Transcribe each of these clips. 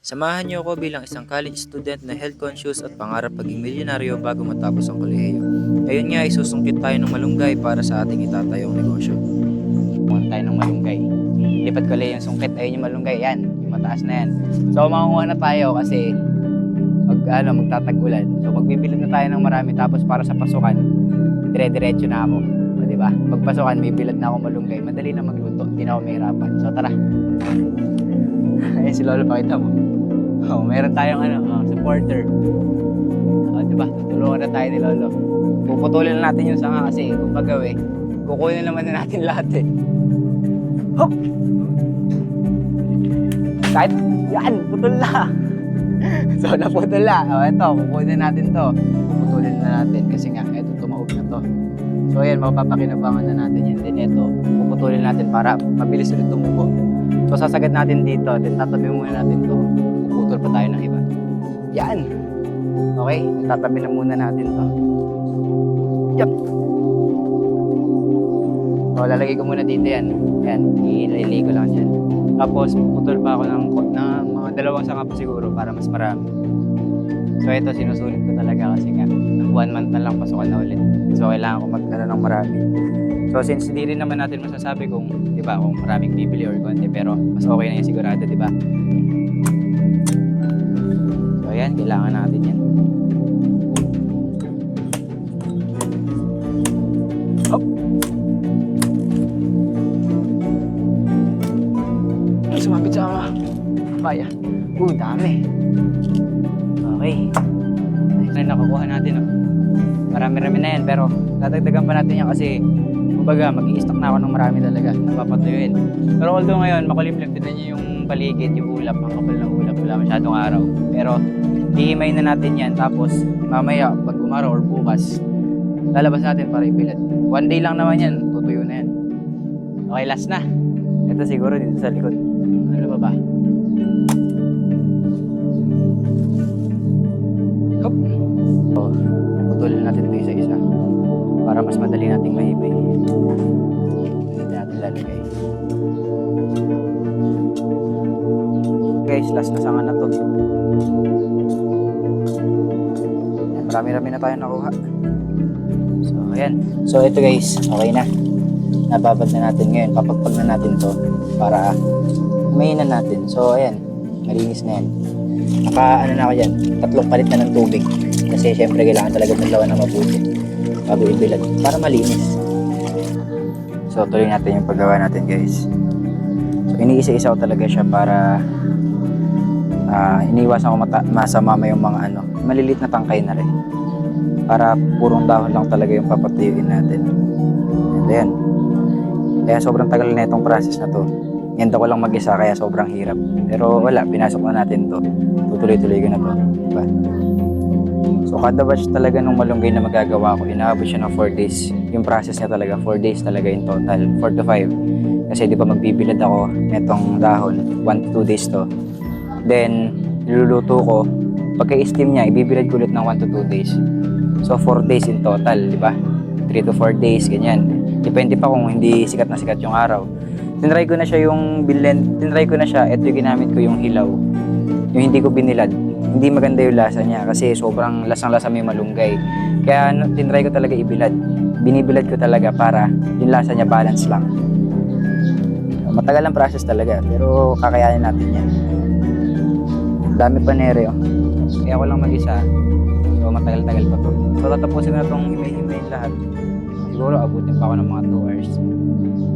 Samahan niyo ako bilang isang college student na health conscious at pangarap maging milyonaryo bago matapos ang kolehiyo. Ngayon nga ay susungkit tayo ng malunggay para sa ating itatayong negosyo. Kumuha tayo ng malunggay. Lipat ko lang yung sungkit. Ayun yung malunggay. Yan. Yung mataas na yan. So, makunguha na tayo kasi magtatag-ulan. So, magbibilad na tayo ng marami. Tapos para sa pasukan, dire-diretso na ako. O, diba? Pagpasukan, may bilad na ako malunggay. Madali na magluto. Hindi na ako mahirapan. So, tara. Ayun si Lolo, pakita mo. Oh, meron tayong supporter. O, diba? Tutulungan na tayo ni Lolo. Puputulin na natin yung sanga kasi kung paggawi, kukunin naman na natin lahat eh. Hop! Kahit yan, putol na. So, naputol na. O, ito, kukunin natin to. Putulin na natin kasi nga, ito, tumahog na to. So, ayan, mapapakinabangan na natin yan. Then, ito, puputulin natin para mabilis ulit tumubo. So, sasagad natin dito. Then, tatabi muna natin to. Puputol pa tayo ng iba. Yan! Okay, tatabi na muna natin to. Yup! So, lalagay ko muna dito yan. Yan, ililay ko lang dyan. Tapos, putol pa ako ng mga dalawang sanga pa siguro para mas marami. So, ito, sinusulit ko talaga kasi nga, 1 month na lang pasukan na ulit. So, kailangan ko magkaroon ng marami. So, since hindi rin naman natin masasabi kung, di ba, kung maraming bibili or konti, pero mas okay na yung sigurado, di ba? So, ayan, kailangan natin yan. Hop! Sumabit sa paya. Dami. Okay. Ito na nakukuha natin, oh. Marami-rami na yan, pero dadagdagan pa natin yan kasi kumbaga, mag-i-stock na ako ng marami talaga. Napapatuyuin. Pero although ngayon, makulimlim, tinan niyo yung paligid, yung ulap, ang kapal ng ulap, wala masyadong araw. Pero, hihimay na natin yan. Tapos, mamaya, pag umaraw or bukas, lalabas natin para ipilat. 1 day lang naman yan, tutuyo na yan. Okay, last na. Ito siguro dito sa likod. Ano ba ba? Hop! So, putulin natin ito isa-isa para mas madali nating mahibay. Dito natin lalagay. Guys, last na sanga na to. Yan, marami-rami na tayo nakuha. So, ayan. So, ito guys, okay na. Nababad na natin ngayon. Papagpag na natin to para umayin na natin. So, ayan. Malinis na yan. Ano na ako dyan. 3 palit na ng tubig. Kasi syempre kailangan talaga maglawan na mabuti bago ibilad para malinis. So, tuloy natin yung paggawa natin guys. So, iniisa-isa ko talaga siya para iniiwasan ko masamama yung mga maliliit na tangkay na rin. Para purong dahon lang talaga yung papatuyuin natin. And ayan. Kaya sobrang tagal na itong process na to. Yan ko lang mag-isa kaya sobrang hirap. Pero wala, pinasok na natin to. Tutuloy-tuloy ko na to. Diba? So kada batch talaga nung malunggay na magagawa ko, inaabot siya ng 4 days. Yung process niya talaga, 4 days talaga in total. 4 to 5. Kasi di ba magbibilad ako netong dahon, 1 to 2 days to. Then, niluluto ko. Pagka-steam niya, ibibilad ko ulit ng 1 to 2 days. So 4 days in total, di ba? 3 to 4 days, ganyan. Depende pa kung hindi sikat na sikat yung araw. Tinry ko na siya yung blend, tinry ko na siya, ito yung ginamit ko yung hilaw. Yung hindi ko binilad. Hindi maganda yung lasa niya kasi sobrang lasang-lasa may malunggay. Kaya tinry ko talaga ibilad. Binibilad ko talaga para yung lasa niya balance lang. Matagal ang process talaga pero kakayanin natin yan. Dami pa nere, oh. Kaya ako lang mag-isa. So matagal-tagal pa to. So tatapusin na itong himay-himay lahat. Siguro abutin pa ako ng mga 2 hours.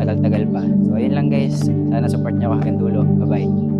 Tagal-tagal pa. So ayun lang guys. Sana support niyo ako hanggang dulo. Bye-bye.